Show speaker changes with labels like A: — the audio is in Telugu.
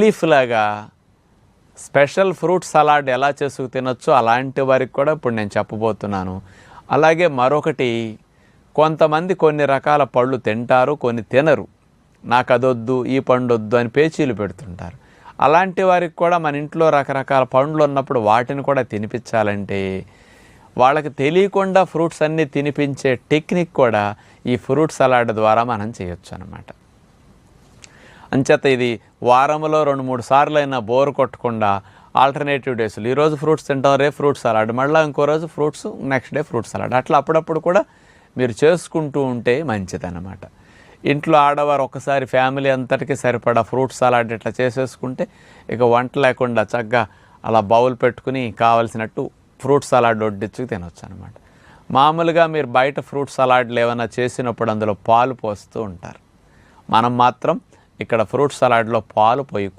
A: లీఫ్ లాగా స్పెషల్ ఫ్రూట్ సలాడ్ ఎలా చేసుకు తినొచ్చో అలాంటి వారికి కూడా ఇప్పుడు నేను చెప్పబోతున్నాను. అలాగే మరొకటి, కొంతమంది కొన్ని రకాల పళ్ళు తింటారు, కొన్ని తినరు. నాకు అదొద్దు, ఈ పండు వద్దు అని పేచీలు పెడుతుంటారు. అలాంటి వారికి కూడా మన ఇంట్లో రకరకాల పండ్లు ఉన్నప్పుడు వాటిని కూడా తినిపించాలంటే వాళ్ళకి తెలియకుండా ఫ్రూట్స్ అన్నీ తినిపించే టెక్నిక్ కూడా ఈ ఫ్రూట్ సలాడ్ ద్వారా మనం చేయొచ్చు అన్నమాట. అంచేత ఇది వారంలో 2-3 సార్లు అయినా బోర్ కొట్టకుండా ఆల్టర్నేటివ్ డేస్లో ఈరోజు ఫ్రూట్స్ తింటాం, రేపు ఫ్రూట్ సలాడ్, మళ్ళీ ఇంకో రోజు fruits, next day fruit salad, అట్లా అప్పుడప్పుడు కూడా మీరు చేసుకుంటూ ఉంటే మంచిదన్నమాట. ఇంట్లో ఆడవారు ఒకసారి ఫ్యామిలీ అంతటికీ సరిపడా ఫ్రూట్ సలాడ్ ఇట్లా చేసేసుకుంటే ఇక వంట లేకుండా చక్కగా అలా బౌల్ పెట్టుకుని కావలసినట్టు ఫ్రూట్ సలాడ్ వడ్డించుకు తినొచ్చు అనమాట. మామూలుగా మీరు బయట ఫ్రూట్ సలాడ్లు ఏమైనా చేసినప్పుడు అందులో పాలు పోస్తూ ఉంటారు. మనం మాత్రం ఇక్కడ ఫ్రూట్ సలాడ్లో పాలు పోయకూడదు.